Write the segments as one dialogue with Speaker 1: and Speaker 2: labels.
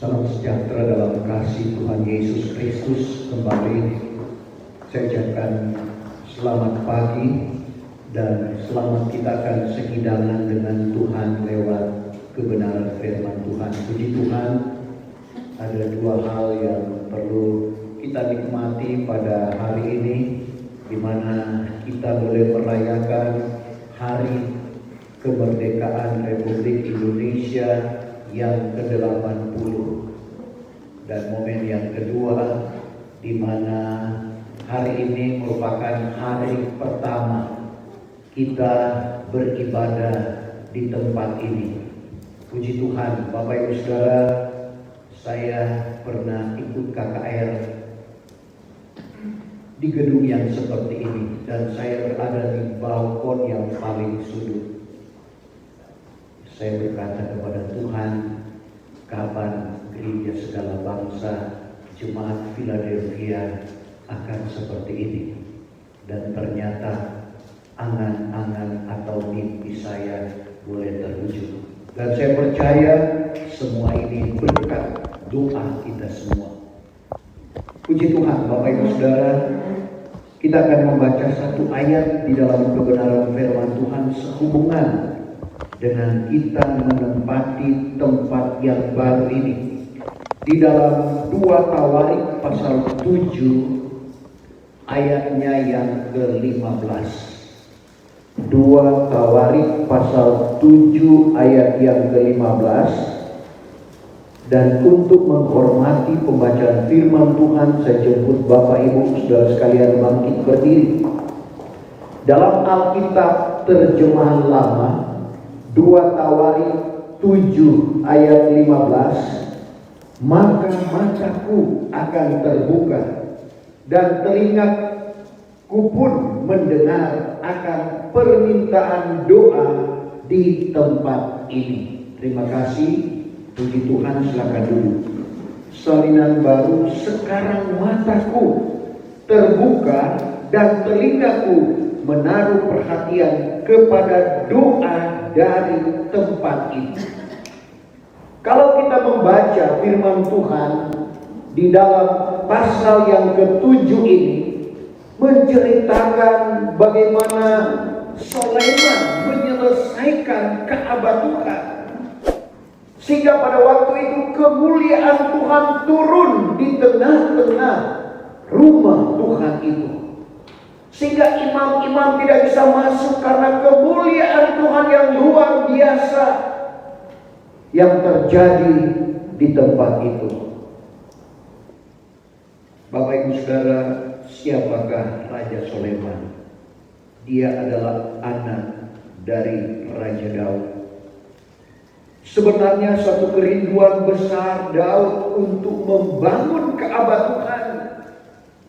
Speaker 1: Salam sejahtera dalam kasih Tuhan Yesus Kristus. Kembali saya ucapkan selamat pagi dan selamat kita akan sehidangan dengan Tuhan lewat kebenaran firman Tuhan. Puji Tuhan, ada dua hal yang perlu kita nikmati pada hari ini, di mana kita boleh merayakan hari kemerdekaan Republik Indonesia yang ke-80, dan momen yang kedua di mana hari ini merupakan hari pertama kita beribadah di tempat ini. Puji Tuhan, Bapak Ibu Saudara, saya pernah ikut KKR di gedung yang seperti ini dan saya berada di balkon yang paling sudut. Saya berkata kepada Tuhan, kapan gereja segala bangsa Jemaat Philadelphia akan seperti ini? Dan ternyata angan-angan atau mimpi saya boleh terwujud. Dan saya percaya semua ini berkat doa kita semua. Puji Tuhan, Bapak Ibu Saudara, kita akan membaca satu ayat di dalam kebenaran firman Tuhan sehubungan dengan kita menempati tempat yang baru ini. Di dalam 2 Tawarik pasal 7 ayatnya yang ke-15. 2 Tawarik pasal 7 ayat yang ke-15. Dan untuk menghormati pembacaan firman Tuhan, saya jemput Bapak Ibu Saudara sekalian bangkit berdiri. Dalam Alkitab terjemahan lama 2 Tawarik 7 ayat 15, maka mataku akan terbuka dan telingaku pun mendengar akan permintaan doa di tempat ini. Terima kasih. Puji Tuhan, silakan dulu. Salinan baru, sekarang mataku terbuka dan telingaku menaruh perhatian kepada doa dari tempat ini. Kalau kita membaca firman Tuhan di dalam pasal yang ke-7 ini, menceritakan bagaimana Sulaiman menyelesaikan Ka'bah Tuhan, sehingga pada waktu itu kemuliaan Tuhan turun di tengah-tengah rumah Tuhan itu, sehingga imam-imam tidak bisa masuk karena kemuliaan Tuhan yang luar biasa yang terjadi di tempat itu. Bapak Ibu Saudara, siapakah Raja Sulaiman? Dia adalah anak dari Raja Daud. Sebenarnya suatu kerinduan besar Daud untuk membangun Ka'bah Tuhan,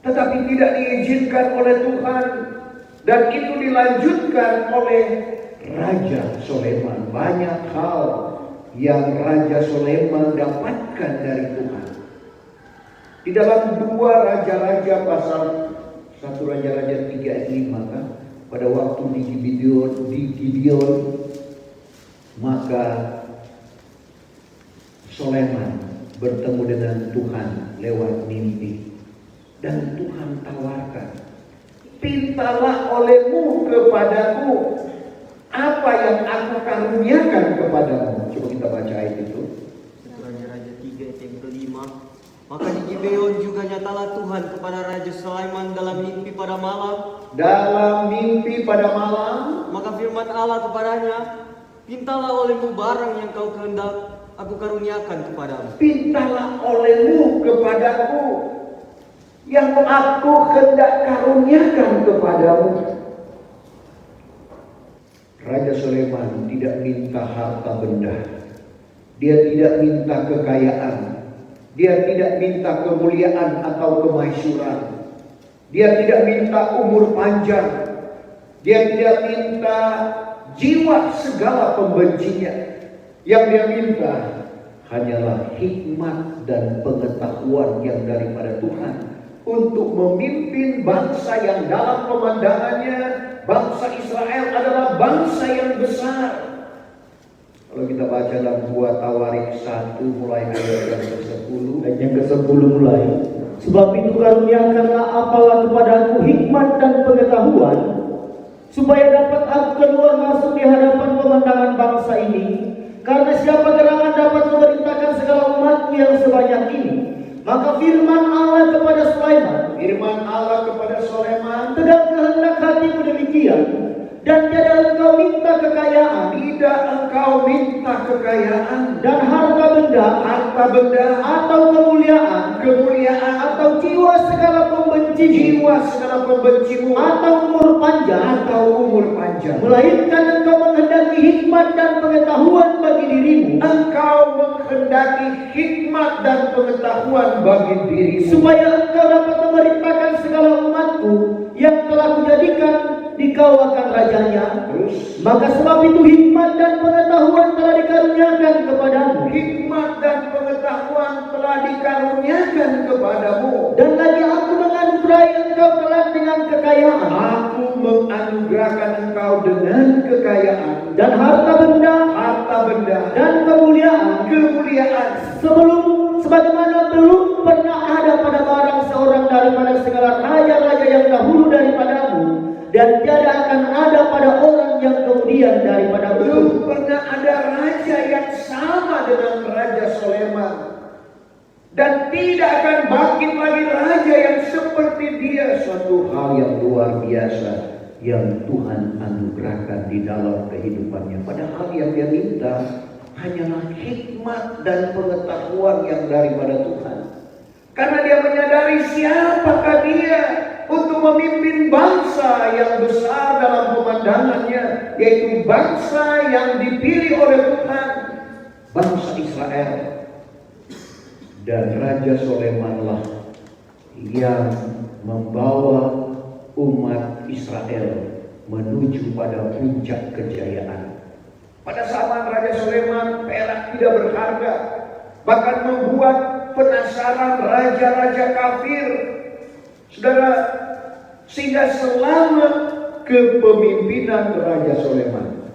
Speaker 1: tetapi tidak diizinkan oleh Tuhan, dan itu dilanjutkan oleh Raja Sulaiman. Banyak hal yang Raja Sulaiman dapatkan dari Tuhan. Di dalam 2 Raja-Raja pasal 1 Raja-Raja 3 ayat 5 kan, pada waktu di Gibeon, maka Sulaiman bertemu dengan Tuhan lewat mimpi. Dan Tuhan tawarkan, pintalah olehmu kepadaku apa yang aku karuniakan kepadamu. Coba kita baca ayat itu.
Speaker 2: Raja-Raja 3 ayat yang ke-5. Maka di Gibeon juga nyatalah Tuhan kepada Raja Sulaiman dalam mimpi pada malam.
Speaker 1: Dalam mimpi pada malam.
Speaker 2: Maka firman Allah kepadanya, pintalah olehmu barang yang kau kehendak aku karuniakan kepadamu.
Speaker 1: Pintalah olehmu kepadaku yang aku hendak karuniakan kepadamu. Raja Sulaiman tidak minta harta benda. Dia tidak minta kekayaan. Dia tidak minta kemuliaan atau kemasyhuran. Dia tidak minta umur panjang. Dia tidak minta jiwa segala pembencinya. Yang dia minta hanyalah hikmat dan pengetahuan yang daripada Tuhan untuk memimpin bangsa yang dalam pemandangannya bangsa Israel adalah bangsa yang besar. Kalau kita baca dalam 2 Tawarik 1 mulai ayat yang ke-10.
Speaker 3: Ayat yang ke-10 mulai. Sebab itu karuniakanlah apalah kepadaku hikmat dan pengetahuan, supaya dapat aku keluar masuk di hadapan pemandangan bangsa ini. Karena siapa gerangan dapat memerintahkan segala umatku yang sebanyak ini? Maka firman Allah kepada Sulaiman, tegak kehendak hatimu demikian, dan tiada engkau minta kekayaan, dan harta benda, atau kemuliaan, atau jiwa segala pembencimu, atau umur panjang, melainkan engkau menghendaki hikmat dan pengetahuan bagi dirimu, supaya engkau dapat memerintahkan segala umatku yang telah kujadikan dikau akan rajanya.
Speaker 1: Terus,
Speaker 3: Maka sebab itu hikmat dan pengetahuan telah dikaruniakan kepadamu, dan lagi aku menganugerahi engkau kelak dengan kekayaan, dan harta benda, dan kemuliaan, sebagaimana belum pernah ada pada barang seorang daripada segala raja-raja yang dahulu daripadamu, dan tiada akan ada pada orang yang kemudian daripadamu.
Speaker 1: belum pernah ada raja yang sama dengan Raja Sulaiman, dan tidak akan bangkit lagi raja yang seperti dia. Suatu hal yang luar biasa yang Tuhan anugerahkan di dalam kehidupannya. Padahal yang dia minta hanyalah hikmat dan pengetahuan yang daripada Tuhan. Karena dia menyadari siapakah dia untuk memimpin bangsa yang besar dalam pemandangannya, yaitu bangsa yang dipilih oleh Tuhan, bangsa Israel. Dan Raja Sulaimanlah yang membawa umat Israel menuju pada puncak kejayaan. Pada zaman Raja Sulaiman, perak tidak berharga, bahkan membuat penasaran raja-raja kafir, saudara, sehingga selama kepemimpinan Raja Sulaiman,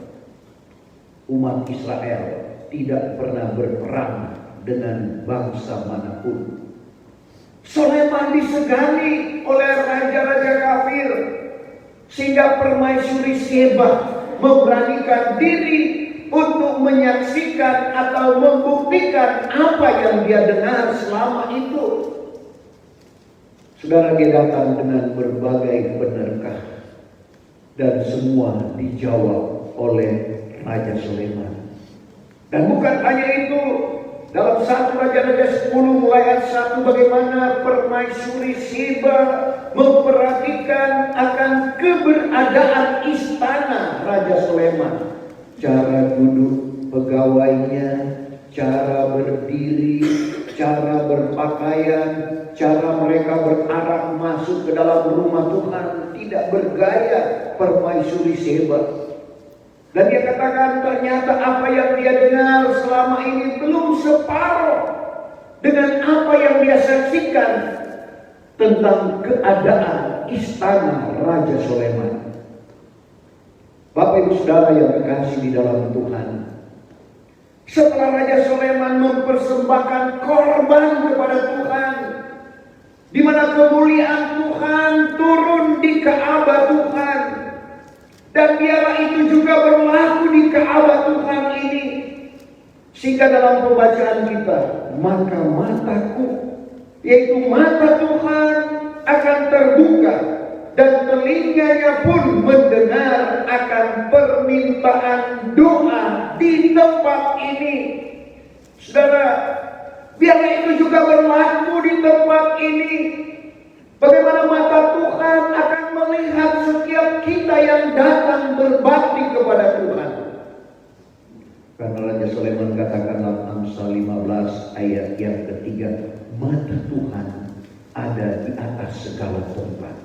Speaker 1: umat Israel tidak pernah berperang dengan bangsa manapun. Sulaiman disegani oleh raja-raja kafir, sehingga permaisuri Sheba memberanikan diri untuk menyaksikan atau membuktikan apa yang dia dengar selama itu. Saudara, dia datang dengan berbagai penerkah, dan semua dijawab oleh Raja Sulaiman. Dan bukan hanya itu, dalam 1 Raja-Raja 10 mulai ayat 1, bagaimana permaisuri Sheba memperhatikan akan keberadaan istana Raja Sulaiman. Cara duduk pegawainya, cara berdiri, cara berpakaian, cara mereka berarak masuk ke dalam rumah Tuhan, tidak bergaya permaisuri Sheba. Dan dia katakan ternyata apa yang dia dengar selama ini belum separuh dengan apa yang dia saksikan tentang keadaan istana Raja Sulaiman. Bapak Ibu Saudara yang terkasih di dalam Tuhan, setelah Raja Sulaiman mempersembahkan korban kepada Tuhan, di mana kemuliaan Tuhan turun di Ka'bah Tuhan, dan biarlah itu juga berlaku di Ka'bah Tuhan ini, sehingga dalam pembacaan kita, maka mataku, yaitu mata Tuhan, akan terbuka, dan telinganya pun mendengar akan permintaan doa di tempat ini. Saudara, biarlah itu juga berlaku di tempat ini. Bagaimana mata Tuhan akan melihat setiap kita yang datang berbakti kepada Tuhan. Karena Raja Sulaiman katakan dalam Amsal 15 ayat yang ketiga, mata Tuhan ada di atas segala tempat.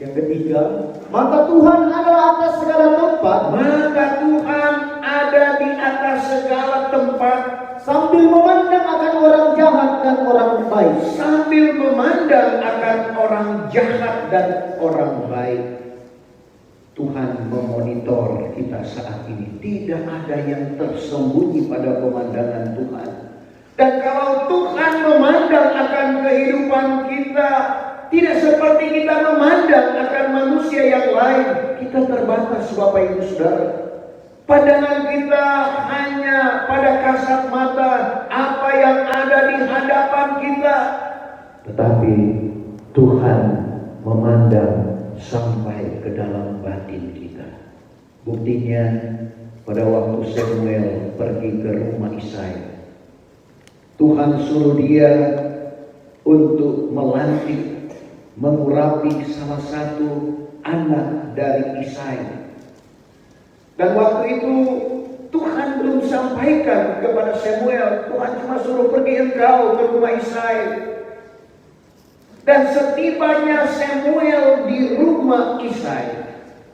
Speaker 3: Yang ketiga, mata Tuhan adalah atas segala tempat.
Speaker 1: Mata Tuhan ada di atas segala tempat,
Speaker 3: sambil memandang akan orang jahat dan orang baik.
Speaker 1: Sambil memandang akan orang jahat dan orang baik. Tuhan memonitor kita saat ini. Tidak ada yang tersembunyi pada pemandangan Tuhan. Dan kalau Tuhan memandang akan kehidupan kita, tidak seperti kita memandang akan manusia yang lain. Kita terbatas, Bapak Ibu Saudara. Pandangan kita hanya pada kasat mata apa yang ada di hadapan kita. Tetapi Tuhan memandang sampai ke dalam batin kita. Buktinya pada waktu Samuel pergi ke rumah Isai, Tuhan suruh dia untuk melantik, mengurapi salah satu anak dari Isai. Dan waktu itu Tuhan belum sampaikan kepada Samuel, Tuhan cuma suruh pergi engkau ke rumah Isai. Dan setibanya Samuel di rumah Isai,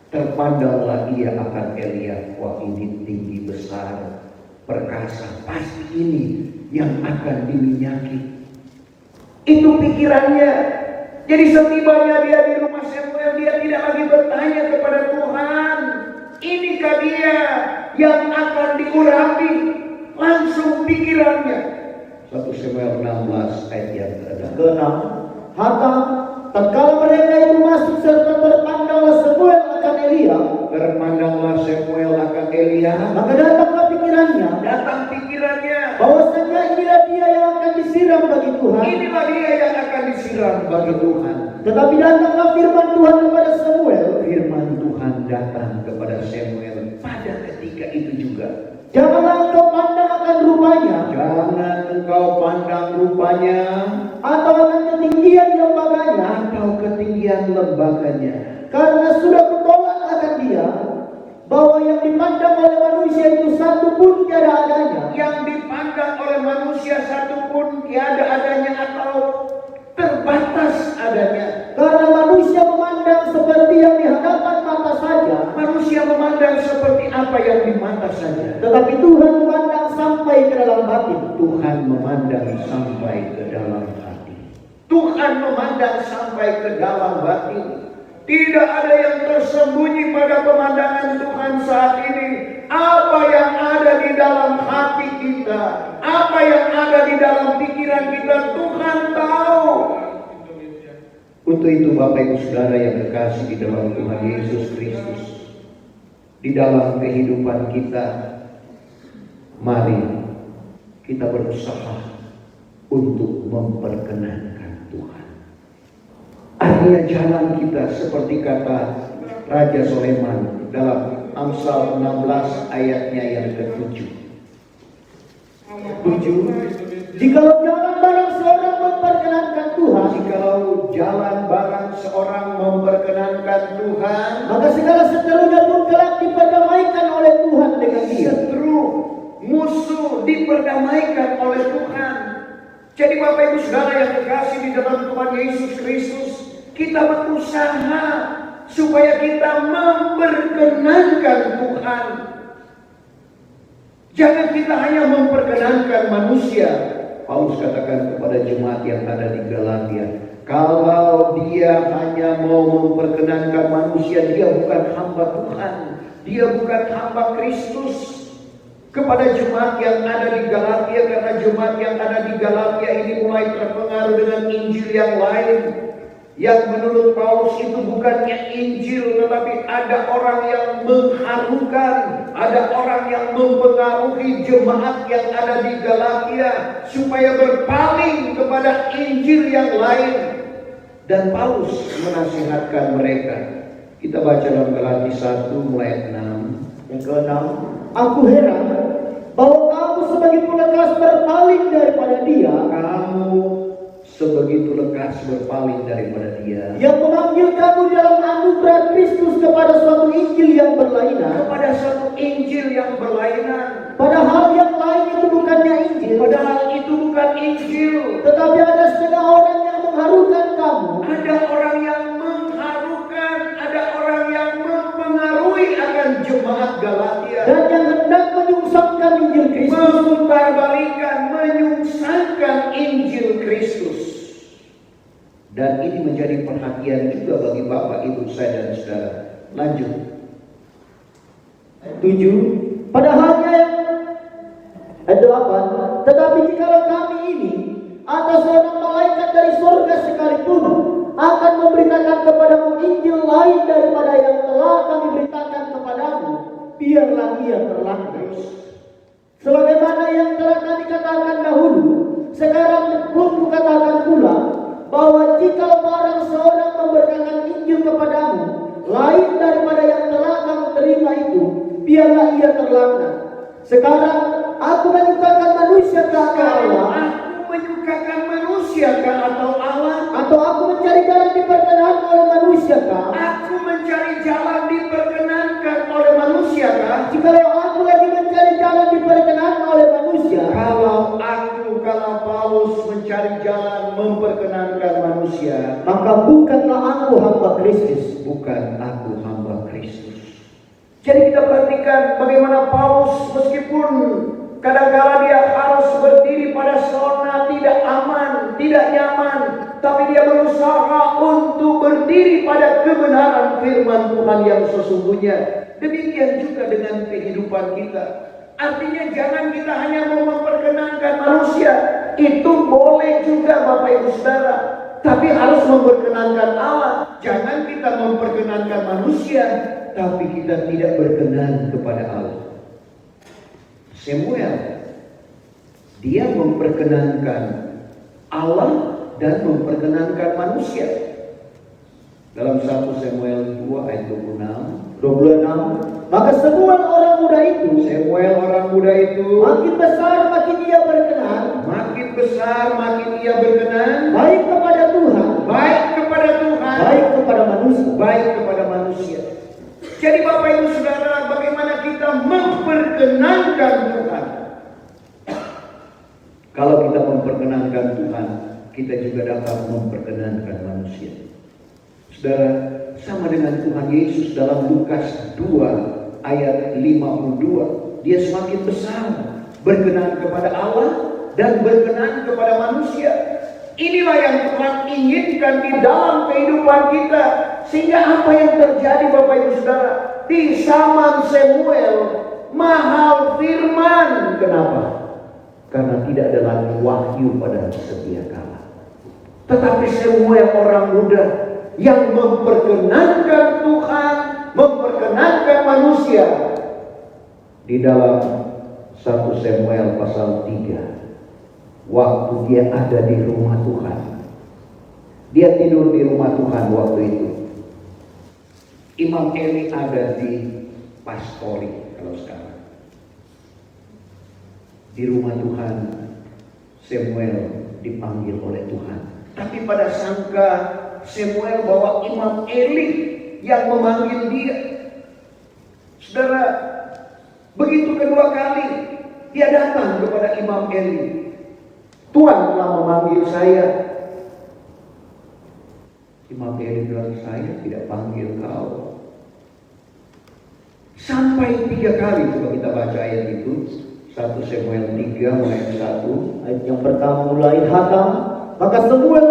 Speaker 1: terpandanglah ia akan Elia. Wah, ini tinggi besar, perkasa, pasti ini yang akan diminyaki. Itu pikirannya. Jadi setibanya dia di rumah Samuel, dia tidak lagi bertanya kepada Tuhan, inikah dia yang akan diurapi? Langsung pikirannya. 1 Samuel 16 ayat yang ke-6.
Speaker 3: Hatam, tatkala mereka itu masuk serta terpandanglah Samuel akan Elia.
Speaker 1: Terpandanglah Samuel akan Elia.
Speaker 3: Maka datanglah pikirannya.
Speaker 1: Datang pikirannya.
Speaker 3: Bahwasanya inilah dia yang akan disiram bagi Tuhan.
Speaker 1: Inilah dia yang akan disiram bagi Tuhan.
Speaker 3: Tetapi datanglah firman Tuhan kepada Samuel.
Speaker 1: Firman Tuhan datang kepada Samuel pada ketika itu juga.
Speaker 3: Janganlah engkau pandang akan rupanya.
Speaker 1: Jangan engkau pandang rupanya.
Speaker 3: Atau akan ketinggian lembaganya.
Speaker 1: Atau ketinggian lembaganya.
Speaker 3: Karena sudah kutolak akan dia, bahwa yang dipandang oleh manusia itu satu pun tiada adanya.
Speaker 1: Yang dipandang oleh manusia satu pun tiada adanya atau terbatas adanya.
Speaker 3: Karena manusia memandang seperti yang di hadapan mata saja.
Speaker 1: Manusia memandang seperti apa yang di mata saja.
Speaker 3: Tetapi Tuhan memandang sampai ke dalam batin.
Speaker 1: Tuhan memandang sampai ke dalam hati. Tuhan memandang sampai ke dalam batin. Tidak ada yang tersembunyi pada pemandangan Tuhan saat ini. Apa yang ada di dalam hati kita, apa yang ada di dalam pikiran kita, Tuhan tahu. Untuk itu Bapak Ibu Saudara yang terkasih di dalam Tuhan Yesus Kristus, di dalam kehidupan kita, mari kita berusaha untuk memperkenankan Tuhan. Artinya jalan kita seperti kata Raja Soleman dalam Amsal 16 ayatnya yang ke-7. 7.
Speaker 3: Jikalau jalan barang seorang memperkenankan Tuhan,
Speaker 1: Jikalau jalan barang seorang memperkenankan Tuhan,
Speaker 3: maka segala seterunya pun kelak diperdamaikan oleh Tuhan dengan dia.
Speaker 1: setru, musuh diperdamaikan oleh Tuhan. Jadi Bapak Ibu Saudara yang terkasih di dalam Tuhan Yesus Kristus, kita berusaha supaya kita memperkenankan Tuhan. Jangan kita hanya memperkenankan manusia. Paulus katakan kepada jemaat yang ada di Galatia, kalau dia hanya mau memperkenankan manusia, dia bukan hamba Tuhan, dia bukan hamba Kristus. Kepada jemaat yang ada di Galatia, karena jemaat yang ada di Galatia ini mulai terpengaruh dengan Injil yang lain, yang menurut Paulus itu bukannya Injil, tetapi ada orang yang mengharukan, ada orang yang mempengaruhi jemaat yang ada di Galatia supaya berpaling kepada Injil yang lain. Dan Paulus menasihatkan mereka. Kita baca dalam Galatia 1 mulai 6.
Speaker 3: Yang ke-6, aku heran bahwa kamu sebegitu lekas berpaling daripada dia,
Speaker 1: Kamu sebegitu lekas berpaling daripada dia,
Speaker 3: yang memanggil kamu dalam anugerah Kristus kepada suatu Injil yang berlainan.
Speaker 1: kepada satu Injil yang berlainan.
Speaker 3: Padahal yang lain itu bukannya Injil,
Speaker 1: Padahal itu bukan Injil.
Speaker 3: tetapi ada setengah orang yang mengharukan kamu.
Speaker 1: Ada orang yang mengharukan, ada orang yang mempengaruhi akan jemaat Galatia,
Speaker 3: Dan yang hendak menyungsangkan Injil Kristus.
Speaker 1: memutarbalikan, menyungsangkan Injil Kristus. Dan ini menjadi perhatian juga bagi Bapak, Ibu, saya dan saudara. Lanjut.
Speaker 3: 7. Padahalnya yang ayat 8. Tetapi jikalau kami ini atau seorang malaikat dari surga sekalipun akan memberitakan kepadamu Injil lain daripada yang telah kami beritakan kepadamu, biarlah ia terlaknat. Sebagaimana yang telah kami katakan dahulu, sekarang pun kukatakan pula, bahwa jika barang seorang memberitakan Injil kepadamu lain daripada yang telah kamu terima itu, biarlah ia terlaknat. Sekarang aku menyukakan manusia ke Allah,
Speaker 1: Menyukakan manusia kah atau Allah?
Speaker 3: atau aku mencari jalan diperkenankan oleh manusia kah?
Speaker 1: Aku mencari jalan diperkenankan oleh manusia kah?
Speaker 3: Jikalau aku lagi mencari jalan diperkenankan oleh manusia,
Speaker 1: Kalau Paulus mencari jalan memperkenankan manusia,
Speaker 3: maka bukanlah aku hamba Kristus.
Speaker 1: bukan aku hamba Kristus. Jadi kita perhatikan bagaimana Paulus meskipun kadang-kala dia harus berdiri pada zona tidak aman, tidak nyaman, tapi dia berusaha untuk berdiri pada kebenaran firman Tuhan yang sesungguhnya. Demikian juga dengan kehidupan kita. Artinya jangan kita hanya mau memperkenankan manusia. Itu boleh juga Bapak Ibu Saudara, tapi harus memperkenankan Allah. Jangan kita memperkenankan manusia, tapi kita tidak berkenan kepada Allah. Samuel, dia memperkenankan Allah dan memperkenankan manusia. Dalam 1 Samuel 2 ayat 26,
Speaker 3: maka Samuel orang muda itu
Speaker 1: makin
Speaker 3: besar makin ia berkenan, baik kepada Tuhan,
Speaker 1: baik kepada manusia. Jadi Bapak Ibu Saudara, bagaimana kita memperkenankan Tuhan? Kalau kita memperkenankan Tuhan, kita juga dapat memperkenankan manusia. Saudara, sama dengan Tuhan Yesus dalam Lukas 2 ayat 52. Dia semakin besar, berkenan kepada Allah dan berkenan kepada manusia. Inilah yang Tuhan inginkan di dalam kehidupan kita. Sehingga apa yang terjadi Bapak Ibu Saudara? Di zaman Samuel, mahal firman. Kenapa? Karena tidak ada lagi wahyu pada sedia kala. Tetapi Samuel orang muda yang memperkenankan Tuhan, memperkenankan manusia. Di dalam 1 Samuel pasal 3, waktu dia ada di rumah Tuhan, dia tidur di rumah Tuhan waktu itu. Imam Eli ada di pastori kalau sekarang. Di rumah Tuhan, Samuel dipanggil oleh Tuhan. Tapi pada sangka Samuel bahwa Imam Eli yang memanggil dia. Saudara, begitu kedua kali dia datang kepada Imam Eli. Tuhan telah memanggil saya. Imam Eli bilang, saya tidak panggil kau. Sampai 3 kali coba kita baca ayat itu. 1 Samuel 3 ayat 1.
Speaker 3: Ayat yang pertama mulai hatam, maka Samuel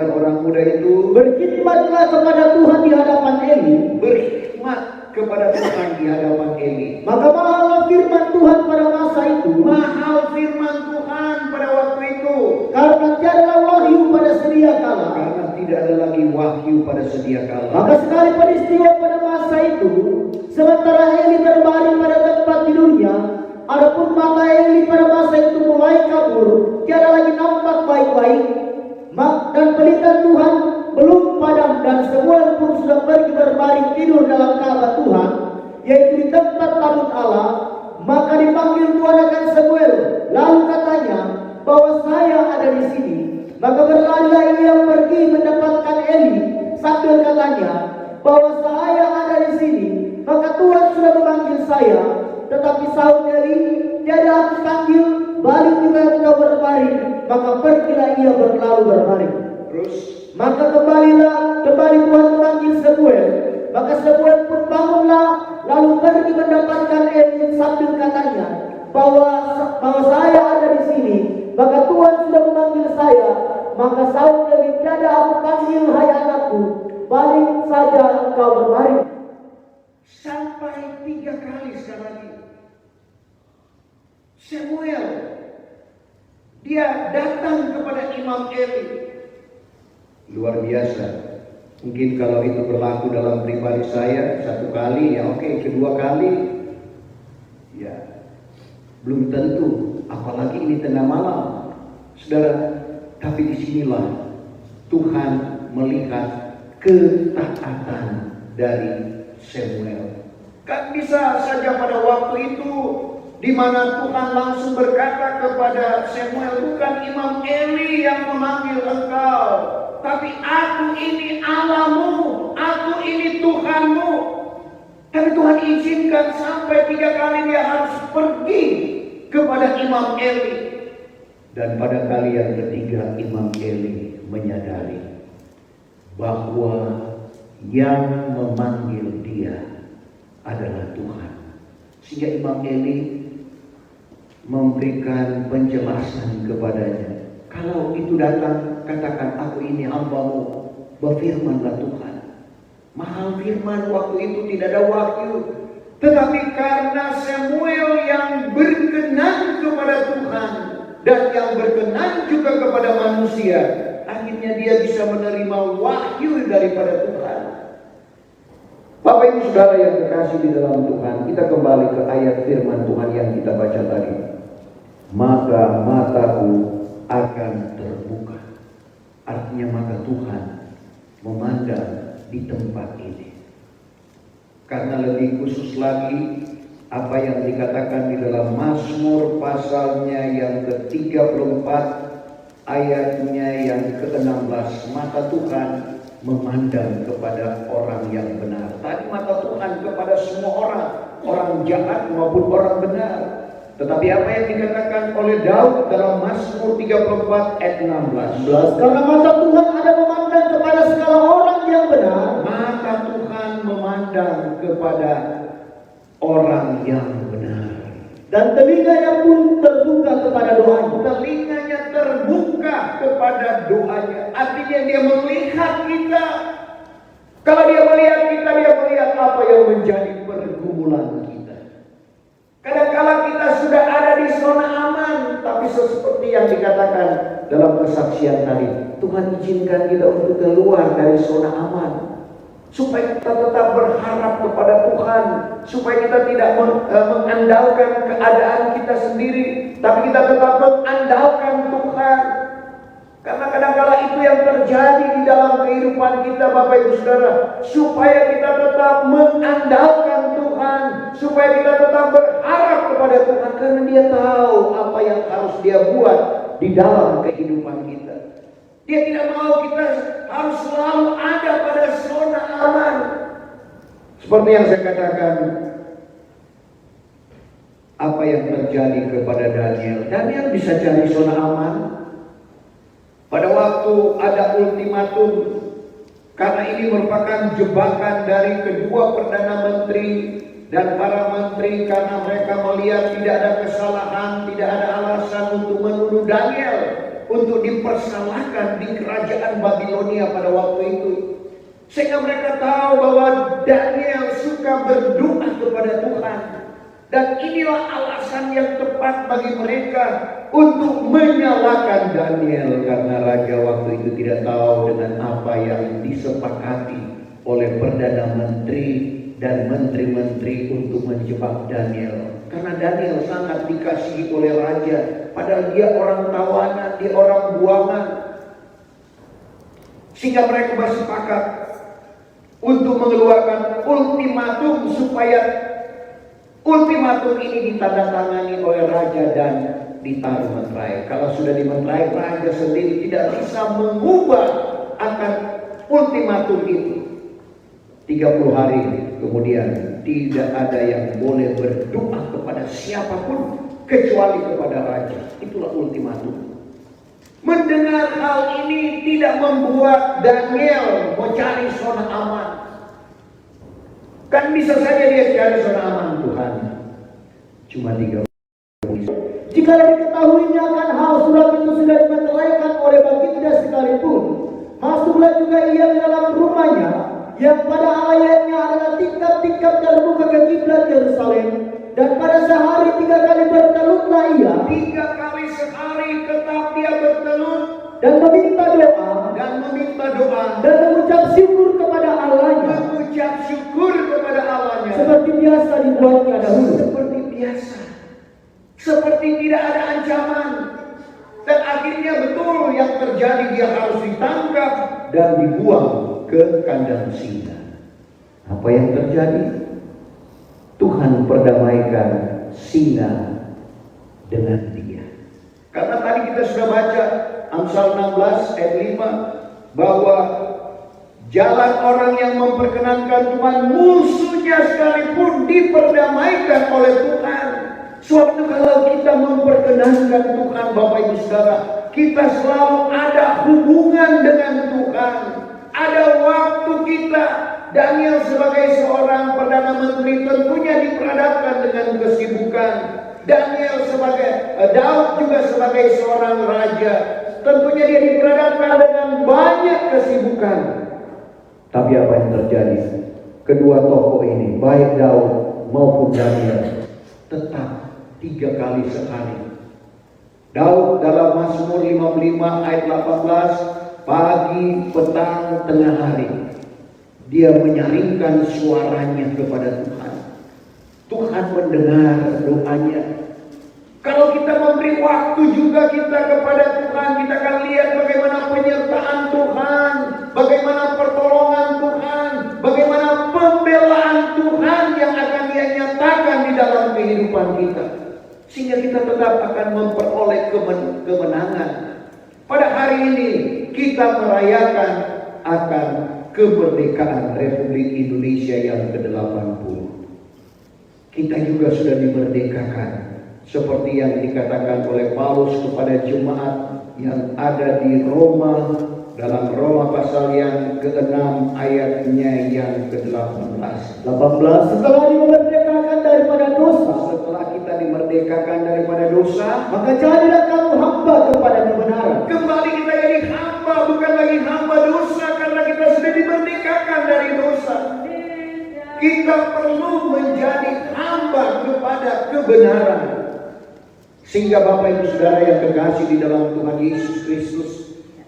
Speaker 3: orang muda itu berkhidmatlah kepada Tuhan di hadapan Eli.
Speaker 1: Berkhidmat kepada Tuhan di hadapan Eli.
Speaker 3: Maka mahallah firman Tuhan pada masa itu.
Speaker 1: Mahal firman Tuhan pada waktu itu.
Speaker 3: Karena tiada wahyu pada sedia kala.
Speaker 1: Karena tidak ada lagi wahyu pada sedia kala.
Speaker 3: Maka sekali peristiwa pada masa itu, sementara Eli berbaring pada tempat tidurnya, adapun mata Eli pada masa itu mulai kabur, tiada lagi nampak baik-baik. Dan pelita Tuhan belum padam, dan Samuel pun sudah pergi berbaring tidur dalam Ka'bah Tuhan, yaitu di tempat tabut Allah. Maka dipanggil Tuhan akan Samuel, lalu katanya bahwa saya ada di sini. Maka berlarilah ia pergi mendapatkan Eli, sambil katanya bahwa saya ada di sini. Maka Tuhan sudah memanggil saya. Tetapi sahut Eli, tiada aku panggil, balik juga engkau berbaring. Maka pergilah ia berlalu berbaring.
Speaker 1: Terus
Speaker 3: Maka kembali Tuhan memanggil Samuel. Maka Samuel pun bangunlah, lalu pergi mendapatkan Eli sambil katanya bahwa saya ada di sini. Maka Tuhan sudah memanggil saya. Maka sahut Eli, tiada aku panggil, hai anakku, balik saja engkau berbaring.
Speaker 1: Sampai 3 kali sekali lagi. Samuel, dia datang kepada Imam Eli. Luar biasa. Mungkin kalau itu berlaku dalam pribadi saya 1 kali, ya oke, kedua kali, ya belum tentu. Apalagi ini tengah malam, saudara. Tapi disinilah Tuhan melihat ketaatan dari Samuel. Kan bisa saja pada waktu itu di mana Tuhan langsung berkata kepada Samuel, bukan Imam Eli yang memanggil engkau, tapi aku ini Allahmu, aku ini Tuhanmu. Tapi Tuhan izinkan sampai 3 kali dia harus pergi kepada Imam Eli. Dan pada kali yang ketiga Imam Eli menyadari bahwa yang memanggil dia adalah Tuhan. Sehingga Imam Eli memberikan penjelasan kepadanya. Kalau itu datang, katakan aku ini hambamu, berfirmanlah Tuhan. Mahal firman waktu itu, tidak ada wahyu. Tetapi karena Samuel yang berkenan kepada Tuhan dan yang berkenan juga kepada manusia, akhirnya dia bisa menerima wahyu daripada Tuhan. Bapak Ibu Saudara yang terkasih di dalam Tuhan, kita kembali ke ayat firman Tuhan yang kita baca tadi. Maka mataku akan terbuka. Artinya mata Tuhan memandang di tempat ini. Karena lebih khusus lagi apa yang dikatakan di dalam Mazmur pasalnya yang ke-34 ayatnya yang ke-16, mata Tuhan memandang kepada orang yang benar. Tadi mata Tuhan kepada semua orang, orang jahat maupun orang benar. Tetapi apa yang dikatakan oleh Daud dalam Mazmur 34 ayat 16,
Speaker 3: karena mata Tuhan ada memandang kepada segala orang yang benar.
Speaker 1: Mata Tuhan memandang kepada orang yang benar.
Speaker 3: Dan telinganya pun terbuka kepada doanya.
Speaker 1: Telinganya terbuka kepada doanya. Artinya dia melihat kita. Kalau dia melihat kita, dia melihat apa yang menjadi pergumulan kita. Kadang-kala kita sudah ada di zona aman, tapi seperti yang dikatakan dalam kesaksian tadi, Tuhan izinkan kita untuk keluar dari zona aman, supaya kita tetap berharap kepada Tuhan, supaya kita tidak mengandalkan keadaan kita sendiri, tapi kita tetap mengandalkan Tuhan. Karena kadang-kala itu yang terjadi di dalam kehidupan kita, Bapak Ibu Saudara, supaya kita tetap mengandalkan Tuhan, supaya kita tetap berharap kepada Tuhan, karena Dia tahu apa yang harus Dia buat di dalam kehidupan kita. Dia tidak mau kita harus selalu ada pada zona aman. Seperti yang saya katakan, apa yang terjadi kepada Daniel. Daniel bisa cari zona aman. Pada waktu ada ultimatum, karena ini merupakan jebakan dari kedua Perdana Menteri dan para menteri, karena mereka melihat tidak ada kesalahan, tidak ada alasan untuk menuduh Daniel untuk dipersalahkan di kerajaan Babilonia pada waktu itu. Sehingga mereka tahu bahwa Daniel suka berdoa kepada Tuhan. Dan inilah alasan yang tepat bagi mereka untuk menyalahkan Daniel, karena raja waktu itu tidak tahu dengan apa yang disepakati oleh Perdana Menteri dan menteri-menteri untuk menjebak Daniel. Karena Daniel sangat dikasihi oleh raja, padahal dia orang tawanan, dia orang buangan. Sehingga mereka bersepakat untuk mengeluarkan ultimatum, supaya ultimatum ini ditandatangani oleh raja dan ditaruh meterai. Kalau sudah dimeterai, raja sendiri tidak bisa mengubah akan ultimatum itu. 30 hari kemudian tidak ada yang boleh berdoa kepada siapapun kecuali kepada raja. Itulah ultimatum. Mendengar hal ini tidak membuat Daniel mau cari zona aman. Kan bisa saja dia cari zona aman, Tuhan. Cuma 3.
Speaker 3: Jika diketahuinya akan hal surat itu sudah dimeteraikan oleh baginda sekalipun, masuklah juga ia ke dalam rumahnya, yang pada ayatnya adalah tingkap-tingkap dan dan meminta doa
Speaker 1: dan
Speaker 3: mengucap syukur kepada Allahnya
Speaker 1: mengucap syukur kepada Allahnya
Speaker 3: seperti biasa dibuatnya dahulu.
Speaker 1: seperti biasa, seperti tidak ada ancaman. Dan akhirnya betul yang terjadi, dia harus ditangkap dan dibuang ke kandang singa. Apa yang terjadi? Tuhan perdamaikan singa dengan dia. Karena tadi kita sudah baca Amsal 16 ayat 5 bahwa jalan orang yang memperkenankan Tuhan, musuhnya sekalipun diperdamaikan oleh Tuhan. Suatu kalau kita memperkenankan Tuhan, Bapak Ibu Saudara, kita selalu ada hubungan dengan Tuhan. Ada waktu kita. Daniel sebagai seorang Perdana Menteri tentunya diperhadapkan dengan kesibukan. Daniel Daud juga sebagai seorang raja, tentunya dia diperhadapkan dengan banyak kesibukan. Tapi apa yang terjadi? Kedua tokoh ini, baik Daud maupun Daniel, tetap 3 kali sehari. Daud dalam Mazmur 55 ayat 18, pagi, petang, tengah hari, dia menyaringkan suaranya kepada Tuhan. Tuhan mendengar doanya. Kalau kita memberi waktu juga kita kepada Tuhan, kita akan lihat bagaimana penyertaan Tuhan, bagaimana pertolongan Tuhan, bagaimana pembelaan Tuhan yang akan Dia nyatakan di dalam kehidupan kita. Sehingga kita tetap akan memperoleh kemenangan. Pada hari ini kita merayakan akan kemerdekaan Republik Indonesia yang ke-80. Kita juga sudah dimerdekakan. Seperti yang dikatakan oleh Paulus kepada jemaat yang ada di Roma, dalam Roma pasal yang ke-6 ayatnya yang ke-18.
Speaker 3: 18, setelah dimerdekakan daripada dosa,
Speaker 1: Setelah kita dimerdekakan daripada dosa,
Speaker 3: maka jadilah kamu hamba kepada kebenaran.
Speaker 1: kembali kita jadi hamba, bukan lagi hamba dosa, karena kita sudah dimerdekakan dari dosa. Kita perlu menjadi hamba kepada kebenaran. Sehingga Bapak Ibu Saudara yang terkasih di dalam Tuhan Yesus Kristus,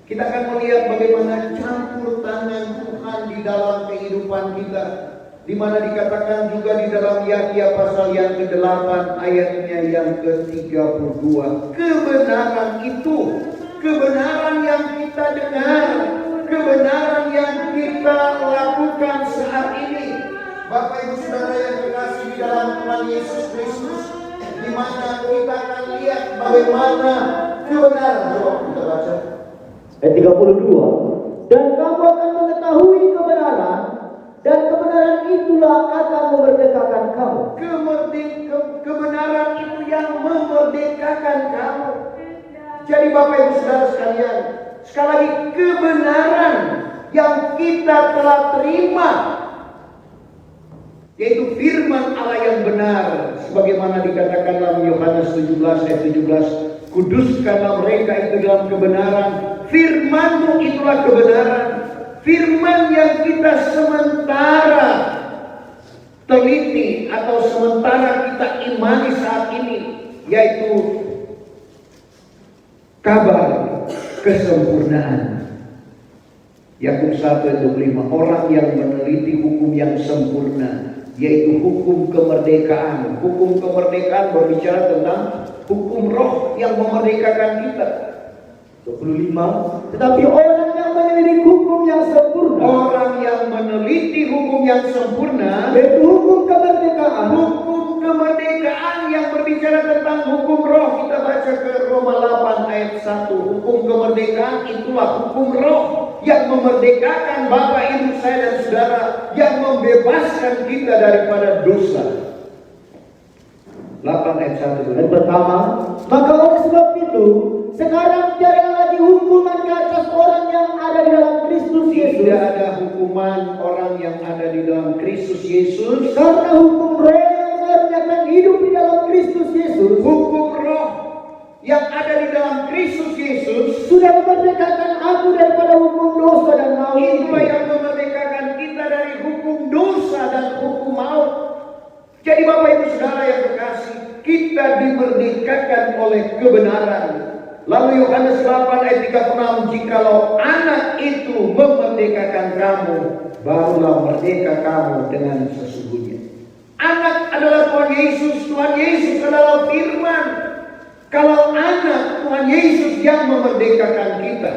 Speaker 1: kita akan melihat bagaimana campur tangan Tuhan di dalam kehidupan kita. Di mana dikatakan juga di dalam Yahya pasal yang ke-8 ayatnya yang ke-32. Kebenaran itu, kebenaran yang kita dengar, kebenaran yang kita lakukan saat ini. Bapak Ibu Saudara yang terkasih di dalam Tuhan Yesus Kristus, di mana kita akan lihat bagaimana kebenaran. Coba kita baca.
Speaker 3: Ayat 32. Dan kamu akan mengetahui kebenaran, dan kebenaran itulah akan memerdekakan kamu.
Speaker 1: Kebenaran itu yang memerdekakan kamu. Jadi Bapak Ibu Saudara sekalian, sekali lagi kebenaran yang kita telah terima, yaitu firman Allah yang benar, sebagaimana dikatakan dalam Yohanes 17 ayat 17, kuduskanlah mereka itu dalam kebenaran, firman-Mu itulah kebenaran. Firman yang kita sementara teliti atau sementara kita imani saat ini, yaitu kabar kesempurnaan. Yakub 1:25, orang yang meneliti hukum yang sempurna, yaitu hukum kemerdekaan. Hukum kemerdekaan berbicara tentang hukum roh yang memerdekakan kita.
Speaker 3: 25. Tetapi orang yang meneliti hukum yang sempurna,
Speaker 1: Orang yang meneliti hukum yang sempurna,
Speaker 3: yaitu hukum kemerdekaan,
Speaker 1: hukum kemerdekaan yang berbicara tentang hukum roh. Kita baca ke Roma 8 ayat 1. Hukum kemerdekaan itulah hukum roh yang memerdekakan Bapak, Ibu, saya dan saudara, yang membebaskan kita daripada dosa. 8 ayat 1.
Speaker 3: dan pertama, maka oleh sebab itu sekarang jangan lagi hukuman ke atas orang yang ada di dalam Kristus Yesus.
Speaker 1: Tidak ada hukuman orang yang ada di dalam Kristus Yesus.
Speaker 3: Karena hukum roh yang mengaruniakan hidup di dalam Kristus Yesus,
Speaker 1: Hukum roh yang ada di dalam Kristus Yesus
Speaker 3: sudah memerdekakan aku daripada hukum dosa dan maut.
Speaker 1: itulah yang memerdekakan kita dari hukum dosa dan hukum maut. Jadi Bapak Ibu Saudara yang terkasih, kita dimerdekakan oleh kebenaran. Lalu Yohanes 8 ayat 36, jikalau anak itu memerdekakan kamu, barulah merdeka kamu dengan sesungguhnya. Anak adalah Tuhan Yesus, Tuhan Yesus adalah firman. Kalau anak, Tuhan Yesus yang memerdekakan kita.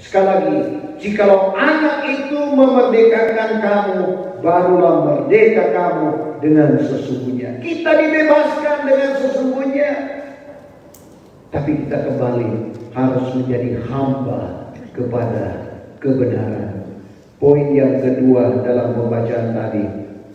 Speaker 1: Sekali lagi, jikalau anak itu memerdekakan kamu, barulah merdeka kamu dengan sesungguhnya. Kita dibebaskan dengan sesungguhnya. Tapi kita kembali harus menjadi hamba kepada kebenaran. Poin yang kedua dalam pembacaan tadi,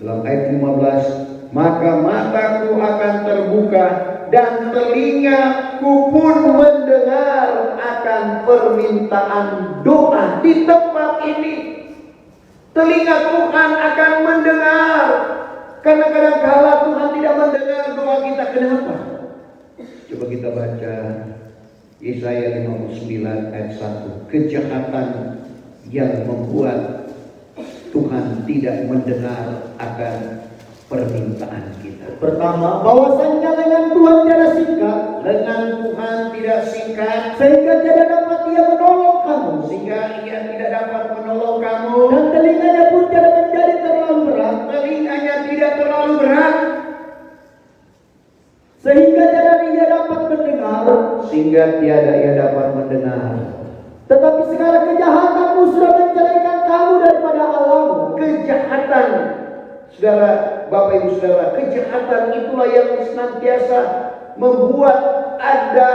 Speaker 1: dalam ayat 15, maka mataku akan terbuka dan telingaku pun mendengar akan permintaan doa di tempat ini. Telinga Tuhan akan mendengar. Karena kadang-kala Tuhan tidak mendengar doa kita. Kenapa? Coba kita baca Yesaya 59 ayat 1. Kejahatan yang membuat Tuhan tidak mendengar akan permintaan kita.
Speaker 3: Pertama, bahwasannya lengan Tuhan tidak singkat,
Speaker 1: Lengan Tuhan tidak singkat,
Speaker 3: sehingga tidak dapat Ia menolong kamu,
Speaker 1: sehingga Ia tidak dapat menolong kamu.
Speaker 3: dan telinganya pun tidak menjadi terlalu berat,
Speaker 1: Telinganya tidak terlalu berat,
Speaker 3: sehingga tidak Ia dapat mendengar.
Speaker 1: sehingga tiada Ia dapat mendengar.
Speaker 3: Tetapi segala kejahatanmu sudah menceraikan kamu daripada Allahmu.
Speaker 1: Kejahatan, saudara, Bapak Ibu Saudara, kejahatan itulah yang senantiasa membuat ada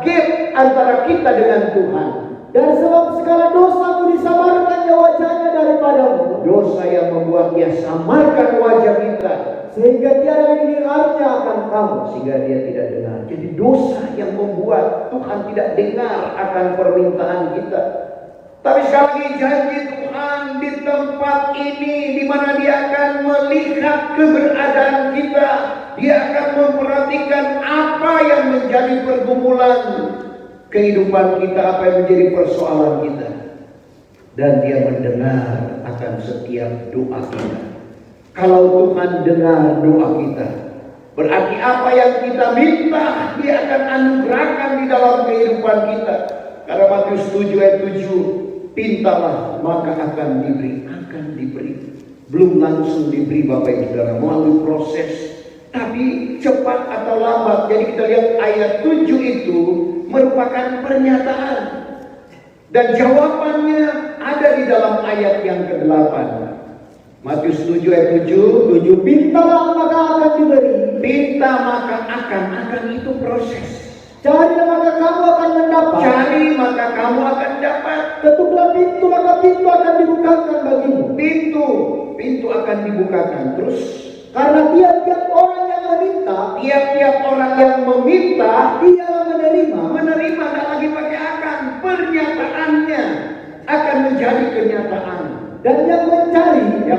Speaker 1: gap antara kita dengan Tuhan.
Speaker 3: Dan sebab segala dosamu disamarkannya wajahnya daripadamu,
Speaker 1: Dosa yang membuat Dia samarkan wajah kita,
Speaker 3: sehingga tiada didengarnya akan kamu.
Speaker 1: sehingga Dia tidak dengar. Jadi dosa yang membuat Tuhan tidak dengar akan permintaan kita. Tapi sekali lagi janji Tuhan di tempat ini, di mana Dia akan melihat keberadaan kita, Dia akan memperhatikan apa yang menjadi pergumulan kehidupan kita, apa yang menjadi persoalan kita, dan Dia mendengar akan setiap doa kita. Kalau Tuhan dengar doa kita, berarti apa yang kita minta Dia akan anugerahkan di dalam kehidupan kita. Karena Matius 7 ayat 7, pintalah maka akan diberi, akan diberi. Belum langsung diberi Bapak Ibu Saudara, melalui proses, tapi cepat atau lambat. Jadi kita lihat ayat 7 itu merupakan pernyataan, dan jawabannya ada di dalam ayat yang ke-8. Matius 7 ayat 7,
Speaker 3: Mintalah maka akan diberi,
Speaker 1: minta maka akan itu proses.
Speaker 3: carilah maka kamu akan mendapat,
Speaker 1: Cari maka kamu akan dapat.
Speaker 3: ketuklah pintu maka pintu akan dibukakan bagimu.
Speaker 1: Pintu akan dibukakan. Terus
Speaker 3: Karena tiap-tiap orang yang meminta,
Speaker 1: tiap-tiap orang yang meminta
Speaker 3: ialah menerima,
Speaker 1: menerima, tak lagi pakai akan. Pernyataannya akan menjadi kenyataan.
Speaker 3: dan yang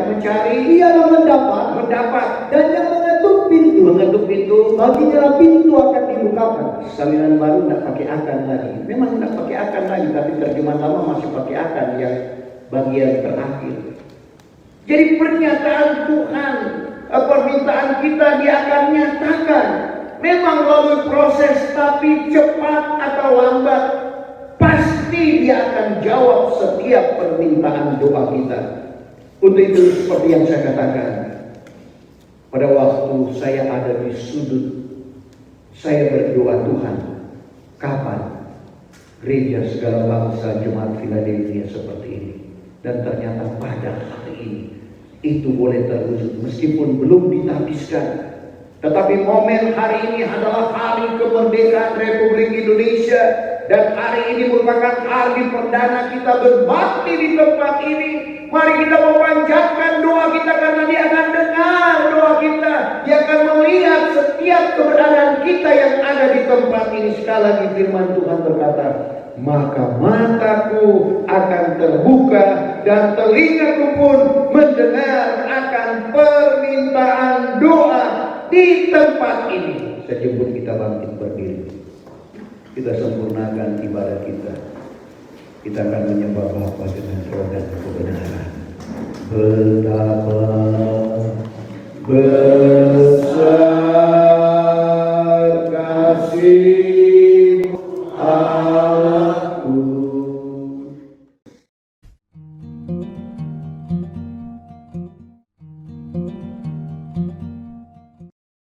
Speaker 3: mencari ialah mendapat, dan yang mengetuk pintu baginya pintu akan dibukakan.
Speaker 1: Salinan baru tidak pakai akan lagi. Memang tidak pakai akan lagi, tapi terjemahan lama masih pakai akan yang bagian terakhir. Jadi pernyataan Tuhan, permintaan kita Dia akan nyatakan. Memang melalui proses, tapi cepat atau lambat pasti Dia akan jawab setiap permintaan doa kita. Untuk itu seperti yang saya katakan, pada waktu saya ada di sudut, saya berdoa, Tuhan, kapan gereja segala bangsa Jemaat Philadelphia seperti ini? Dan ternyata pada hari ini itu boleh terwujud meskipun belum ditabiskan. Tetapi momen hari ini adalah hari kemerdekaan Republik Indonesia, dan hari ini merupakan hari perdana kita berbakti di tempat ini. Mari kita memanjatkan doa kita, karena Dia akan dengar doa kita. Dia akan melihat setiap keberadaan kita yang ada di tempat ini. Sekali lagi firman Tuhan berkata, maka mataku akan terbuka dan telingaku pun mendengar akan permintaan doa di tempat ini. Saya jemput kita bangkit berdiri. Kita sempurnakan ibadah kita. Kita akan menyembah Bapa dengan roh dan kebenaran. Betapa besar kasih